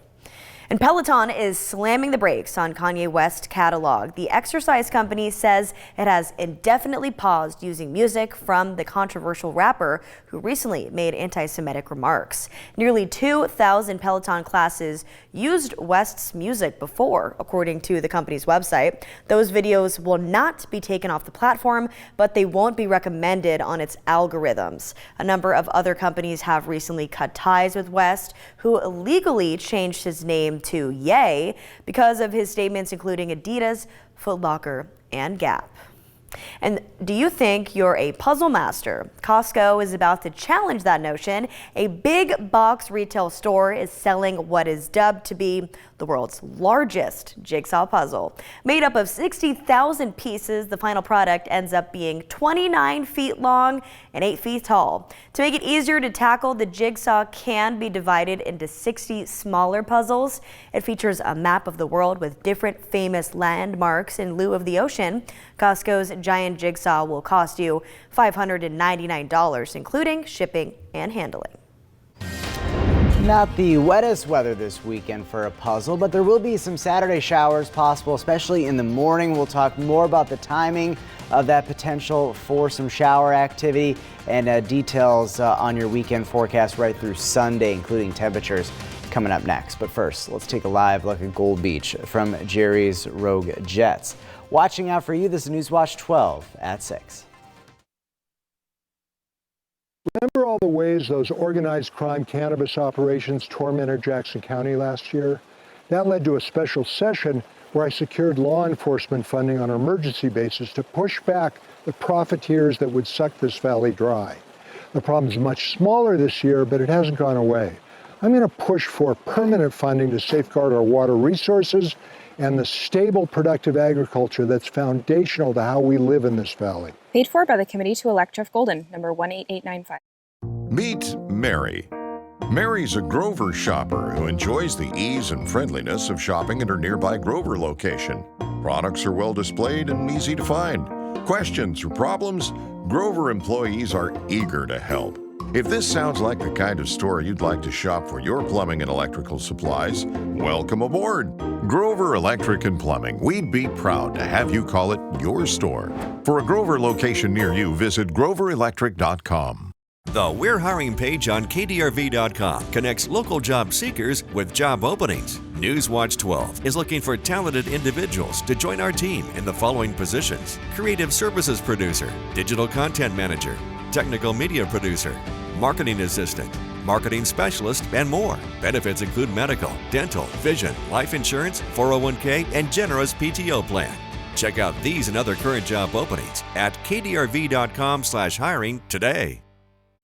[SPEAKER 8] And Peloton is slamming the brakes on Kanye West's catalog. The exercise company says it has indefinitely paused using music from the controversial rapper who recently made anti-Semitic remarks. Nearly 2,000 Peloton classes used West's music before, according to the company's website. Those videos will not be taken off the platform, but they won't be recommended on its algorithms. A number of other companies have recently cut ties with West, who illegally changed his name to Ye because of his statements including Adidas, Foot Locker, and Gap. And do you think you're a puzzle master? Costco is about to challenge that notion. A big box retail store is selling what is dubbed to be the world's largest jigsaw puzzle. Made up of 60,000 pieces, the final product ends up being 29 feet long and 8 feet tall. To make it easier to tackle, the jigsaw can be divided into 60 smaller puzzles. It features a map of the world with different famous landmarks in lieu of the ocean. Costco's giant jigsaw will cost you $599, including shipping and handling.
[SPEAKER 10] Not the wettest weather this weekend for a puzzle, but there will be some Saturday showers possible, especially in the morning. We'll talk more about the timing of that potential for some shower activity and details on your weekend forecast right through Sunday, including temperatures coming up next. But first, let's take a live look at Gold Beach from Jerry's Rogue Jets. Watching out for you, this is Newswatch 12 at 6.
[SPEAKER 1] Remember all the ways those organized crime cannabis operations tormented Jackson County last year? That led to a special session where I secured law enforcement funding on an emergency basis to push back the profiteers that would suck this valley dry. The problem is much smaller this year, but it hasn't gone away. I'm going to push for permanent funding to safeguard our water resources and the stable, productive agriculture that's foundational to how we live in this valley.
[SPEAKER 22] Paid for by the Committee to Elect Jeff Golden, number 18895.
[SPEAKER 3] Meet Mary.
[SPEAKER 2] Mary's a Grover shopper who enjoys the ease and friendliness of shopping at her nearby Grover location. Products are well displayed and easy to find. Questions or problems? Grover employees are eager to help. If this sounds like the kind of store you'd like to shop for your plumbing and electrical supplies, welcome aboard. Grover Electric and Plumbing. We'd be proud to have you call it your store. For a Grover location near you, visit groverelectric.com.
[SPEAKER 11] The We're Hiring page on KDRV.com connects local job seekers with job openings. Newswatch 12 is looking for talented individuals to join our team in the following positions: Creative Services Producer, Digital Content Manager, Technical Media Producer, Marketing Assistant, Marketing Specialist, and more. Benefits include medical, dental, vision, life insurance, 401k, and generous PTO plan. Check out these and other current job openings at kdrv.com/hiring today.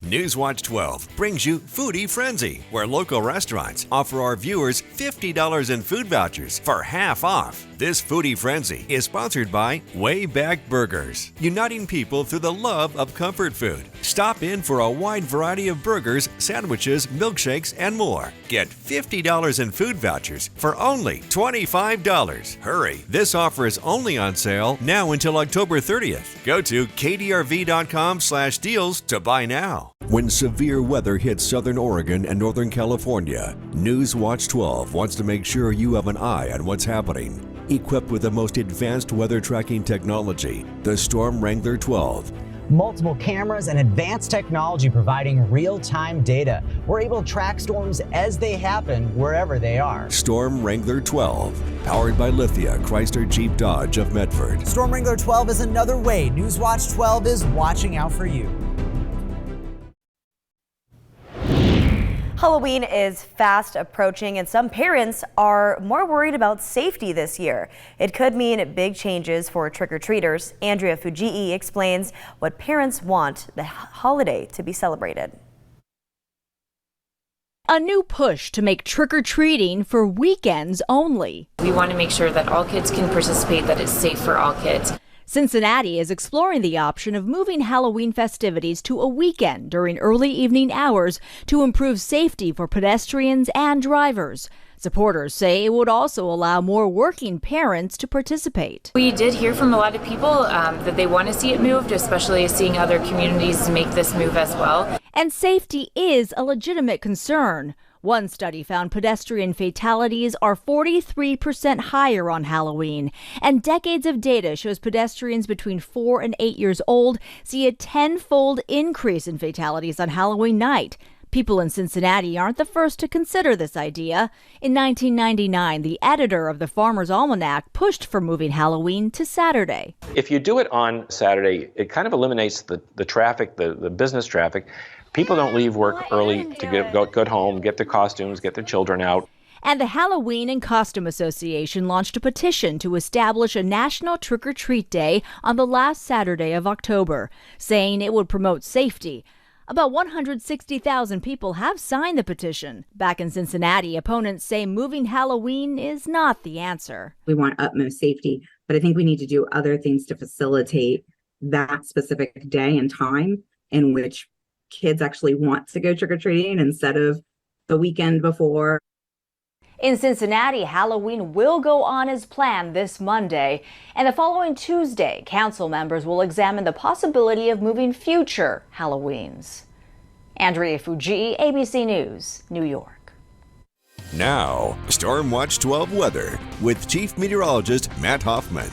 [SPEAKER 11] Newswatch 12 brings you Foodie Frenzy, where local restaurants offer our viewers $50 in food vouchers for half off. This Foodie Frenzy is sponsored by Way Back Burgers, uniting people through the love of comfort food. Stop in for a wide variety of burgers, sandwiches, milkshakes, and more. Get $50 in food vouchers for only $25. Hurry, this offer is only on sale now until October 30th. Go to kdrv.com/deals to buy now.
[SPEAKER 22] When severe weather hits Southern Oregon and Northern California, Newswatch 12 wants to make sure you have an eye on what's happening. Equipped with the most advanced weather tracking technology, the Storm Wrangler 12.
[SPEAKER 10] Multiple cameras and advanced technology providing real-time data. We're able to track storms as they happen wherever they are.
[SPEAKER 22] Storm Wrangler 12, powered by Lithia Chrysler Jeep Dodge of Medford.
[SPEAKER 10] Storm Wrangler 12 is another way Newswatch 12 is watching out for you.
[SPEAKER 8] Halloween is fast approaching and some parents are more worried about safety this year. It could mean big changes for trick-or-treaters. Andrea Fujii explains what parents want the holiday to be celebrated.
[SPEAKER 23] A new push to make trick-or-treating for weekends only.
[SPEAKER 24] We want to make sure that all kids can participate, that it's safe for all kids.
[SPEAKER 23] Cincinnati is exploring the option of moving Halloween festivities to a weekend during early evening hours to improve safety for pedestrians and drivers. Supporters say it would also allow more working parents to participate.
[SPEAKER 24] We did hear from a lot of people that they want to see it moved, especially seeing other communities make this move as well.
[SPEAKER 23] And safety is a legitimate concern. One study found pedestrian fatalities are 43% higher on Halloween, and decades of data shows pedestrians between 4 and 8 years old see a 10-fold increase in fatalities on Halloween night. People in Cincinnati aren't the first to consider this idea. In 1999, the editor of the Farmer's Almanac pushed for moving Halloween to Saturday.
[SPEAKER 25] If you do it on Saturday, it kind of eliminates the traffic, the business traffic. People don't leave work early to go home, get their costumes, get their children out.
[SPEAKER 23] And the Halloween and Costume Association launched a petition to establish a national trick-or-treat day on the last Saturday of October, saying it would promote safety. About 160,000 people have signed the petition. Back in Cincinnati, opponents say moving Halloween is not the answer.
[SPEAKER 26] We want utmost safety, but I think we need to do other things to facilitate that specific day and time in which kids actually want to go trick-or-treating instead of the weekend before.
[SPEAKER 23] In Cincinnati, Halloween will go on as planned this Monday, and the following Tuesday, council members will examine the possibility of moving future Halloweens. Andrea Fujii, ABC News, New York.
[SPEAKER 22] Now, Storm Watch 12 weather with Chief Meteorologist Matt Hoffman.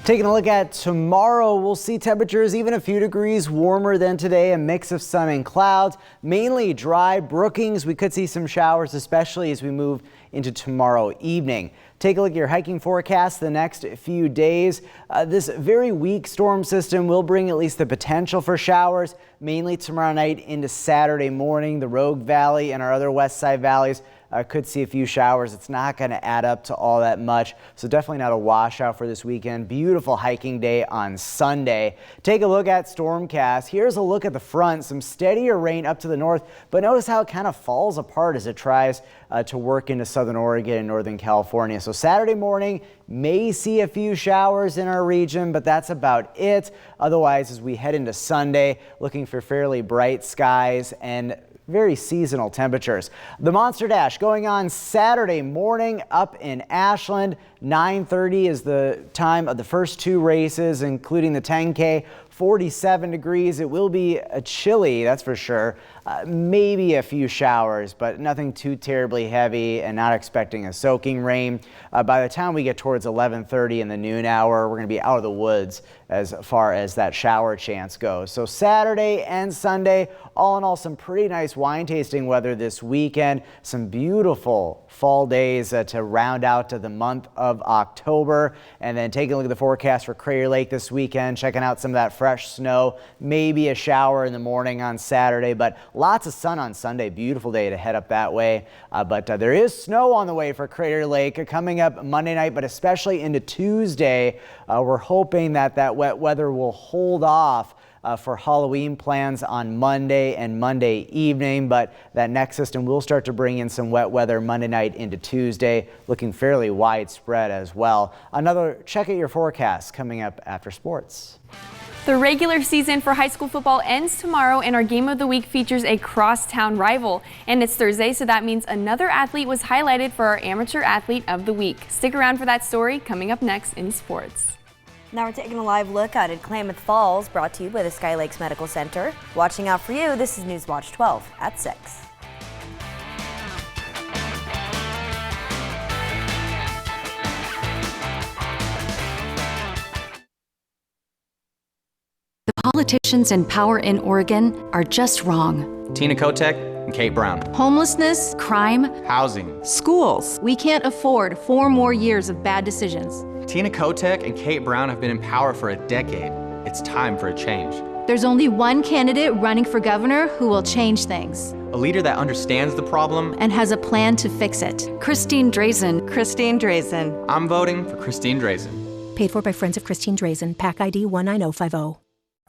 [SPEAKER 10] Taking a look at tomorrow, we'll see temperatures even a few degrees warmer than today, a mix of sun and clouds, mainly dry. Brookings, we could see some showers, especially as we move into tomorrow evening. Take a look at your hiking forecast the next few days. This very weak storm system will bring at least the potential for showers, mainly tomorrow night into Saturday morning. The Rogue Valley and our other west side valleys could see a few showers. It's not going to add up to all that much, so definitely not a washout for this weekend. Beautiful hiking day on Sunday. Take a look at Stormcast. Here's a look at the front. Some steadier rain up to the north, but notice how it kind of falls apart as it tries to work into southern Oregon and northern California. So Saturday morning may see a few showers in our region, but that's about it. Otherwise, as we head into Sunday, looking for fairly bright skies and very seasonal temperatures. The Monster Dash going on Saturday morning up in Ashland. 9:30 is the time of the first two races, including the 10K. 47 degrees. It will be chilly, that's for sure. Maybe a few showers, but nothing too terribly heavy, and not expecting a soaking rain. By the time we get towards 11:30 in the noon hour, we're going to be out of the woods as far as that shower chance goes. So Saturday and Sunday, all in all, some pretty nice wine tasting weather this weekend. Some beautiful fall days to round out to the month of October. And then taking a look at the forecast for Crater Lake this weekend, checking out some of that fresh snow, maybe a shower in the morning on Saturday, but lots of sun on Sunday. Beautiful day to head up that way. But there is snow on the way for Crater Lake coming up Monday night, but especially into Tuesday. We're hoping that wet weather will hold off for Halloween plans on Monday and Monday evening, but that next system will start to bring in some wet weather Monday night into Tuesday, looking fairly widespread as well. Another check at your forecast coming up after sports.
[SPEAKER 14] The regular season for high school football ends tomorrow, and our game of the week features a crosstown rival. And it's Thursday, so that means another athlete was highlighted for our Amateur Athlete of the Week. Stick around for that story coming up next in sports.
[SPEAKER 8] Now we're taking a live look at Klamath Falls, brought to you by the Sky Lakes Medical Center. Watching out for you, this is News Watch 12 at 6.
[SPEAKER 4] The politicians in power in Oregon are just wrong.
[SPEAKER 6] Tina Kotek and Kate Brown.
[SPEAKER 4] Homelessness, crime,
[SPEAKER 6] Housing.
[SPEAKER 4] schools. We can't afford 4 more years of bad decisions.
[SPEAKER 6] Tina Kotek and Kate Brown have been in power for a decade. It's time for a change.
[SPEAKER 4] There's only one candidate running for governor who will change things
[SPEAKER 6] A leader that understands the problem.
[SPEAKER 4] and has a plan to fix it. Christine Drazen.
[SPEAKER 7] Christine Drazen.
[SPEAKER 6] I'm voting for Christine Drazen.
[SPEAKER 7] Paid for by Friends of Christine Drazen. PAC ID 19050.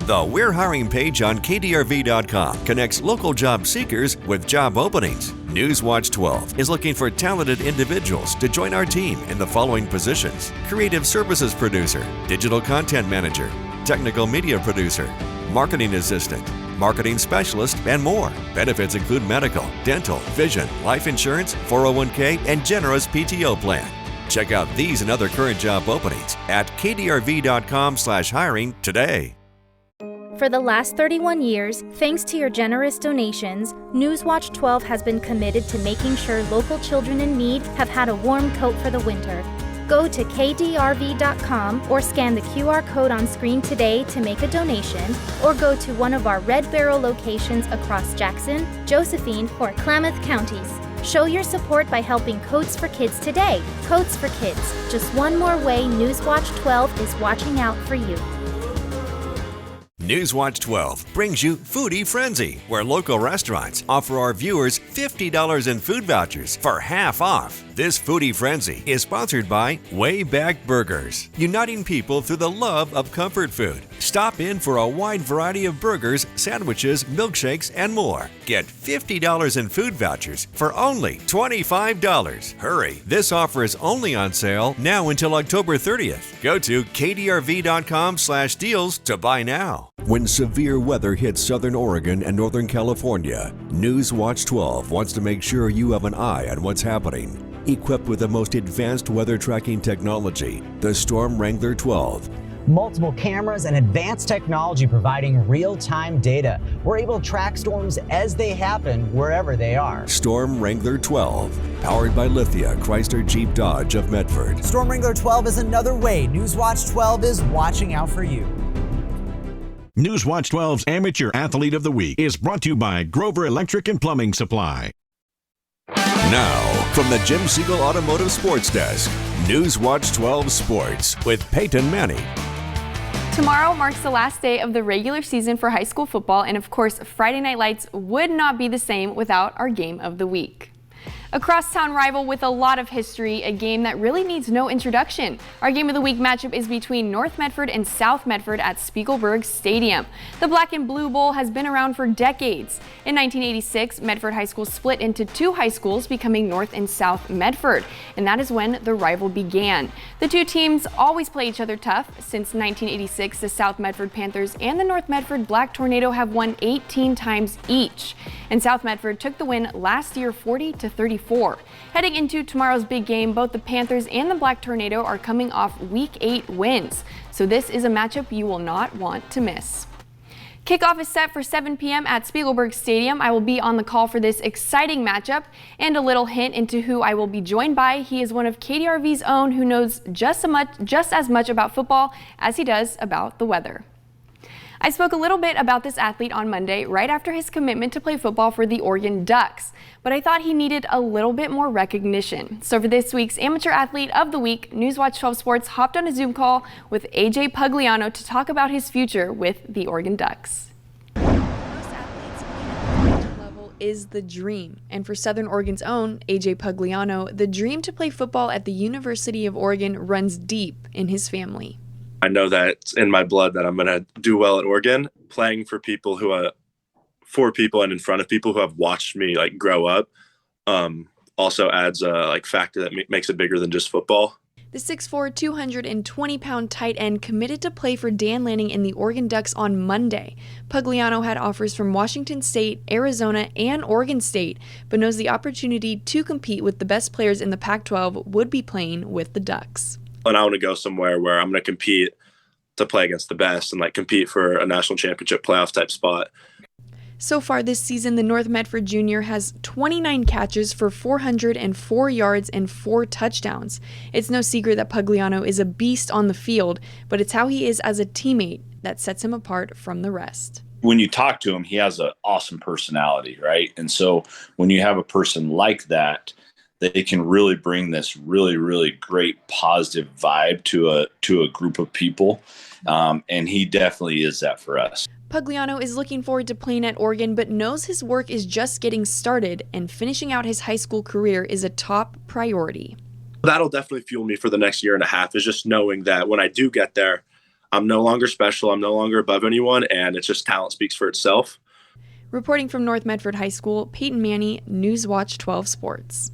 [SPEAKER 22] The We're Hiring page on KDRV.com connects local job seekers with job openings. Newswatch 12 is looking for talented individuals to join our team in the following positions: Creative Services Producer, Digital Content Manager, Technical Media Producer, Marketing Assistant, Marketing Specialist, and more. Benefits include medical, dental, vision, life insurance, 401k, and generous PTO plan. Check out these and other current job openings at KDRV.com/hiring today.
[SPEAKER 9] For the last 31 years, thanks to your generous donations, Newswatch 12 has been committed to making sure local children in need have had a warm coat for the winter. Go to kdrv.com or scan the QR code on screen today to make a donation, or go to one of our Red Barrel locations across Jackson, Josephine, or Klamath counties. Show your support by helping Coats for Kids today. Coats for Kids, just one more way Newswatch 12 is watching out for you.
[SPEAKER 22] Newswatch 12 brings you Foodie Frenzy, where local restaurants offer our viewers $50 in food vouchers for half off. This Foodie Frenzy is sponsored by Way Back Burgers, uniting people through the love of comfort food. Stop in for a wide variety of burgers, sandwiches, milkshakes, and more. Get $50 in food vouchers for only $25. Hurry, this offer is only on sale now until October 30th. Go to kdrv.com/deals to buy now. When severe weather hits Southern Oregon and Northern California, Newswatch 12 wants to make sure you have an eye on what's happening. Equipped with the most advanced weather tracking technology, the Storm Wrangler 12.
[SPEAKER 10] Multiple cameras and advanced technology providing real-time data. We're able to track storms as they happen wherever they are.
[SPEAKER 22] Storm Wrangler 12, powered by Lithia Chrysler Jeep Dodge of Medford.
[SPEAKER 10] Storm Wrangler 12 is another way Newswatch 12 is watching out for you.
[SPEAKER 16] Newswatch 12's Amateur Athlete of the Week is brought to you by Grover Electric and Plumbing Supply.
[SPEAKER 22] Now, from the Jim Siegel Automotive Sports Desk, Newswatch 12 Sports with Peyton Manning.
[SPEAKER 14] Tomorrow marks the last day of the regular season for high school football, and of course, Friday Night Lights would not be the same without our game of the week.
[SPEAKER 5] A crosstown rival with a lot of history, a game that really needs no introduction. Our Game of the Week matchup is between North Medford and South Medford at Spiegelberg Stadium. The Black and Blue Bowl has been around for decades. In 1986, Medford High School split into two high schools, becoming North and South Medford, and that is when the rival began. The two teams always play each other tough. Since 1986, the South Medford Panthers and the North Medford Black Tornado have won 18 times each, and South Medford took the win last year 40-34. Heading into tomorrow's big game, both the Panthers and the Black Tornado are coming off Week 8 wins, so this is a matchup you will not want to miss. Kickoff is set for 7 p.m. at Spiegelberg Stadium. I will be on the call for this exciting matchup, and a little hint into who I will be joined by. He is one of KDRV's own who knows just as much about football as he does about the weather. I spoke a little bit about this athlete on Monday, right after his commitment to play football for the Oregon Ducks, but I thought he needed a little bit more recognition. So for this week's Amateur Athlete of the Week, Newswatch 12 Sports hopped on a Zoom call with AJ Pugliano to talk about his future with the Oregon Ducks. Most athletes playing at the collegiate level is the dream, and for Southern Oregon's own AJ Pugliano, the dream to play football at the University of Oregon runs deep in his family.
[SPEAKER 12] I know that it's in my blood that I'm going to do well at Oregon. Playing for people who are for people and in front of people who have watched me like grow up also adds a factor that makes it bigger than just football.
[SPEAKER 5] The 6'4", 220-pound tight end committed to play for Dan Lanning in the Oregon Ducks on Monday. Pugliano had offers from Washington State, Arizona, and Oregon State, but knows the opportunity to compete with the best players in the Pac-12 would be playing with the Ducks.
[SPEAKER 12] And I want to go somewhere where I'm going to compete to play against the best and compete for a national championship playoff type spot.
[SPEAKER 5] So far this season, the North Medford Junior has 29 catches for 404 yards and 4 touchdowns. It's no secret that Pugliano is a beast on the field, but it's how he is as a teammate that sets him apart from the rest.
[SPEAKER 13] When you talk to him, he has an awesome personality, right? And so when you have a person like that, they can really bring this really, really great positive vibe to a group of people. And he definitely is that for us.
[SPEAKER 5] Pugliano is looking forward to playing at Oregon, but knows his work is just getting started, and finishing out his high school career is a top priority.
[SPEAKER 12] That'll definitely fuel me for the next year and a half, is just knowing that when I do get there, I'm no longer special, I'm no longer above anyone, and it's just talent speaks for itself.
[SPEAKER 5] Reporting from North Medford High School, Peyton Manny, Newswatch 12 Sports.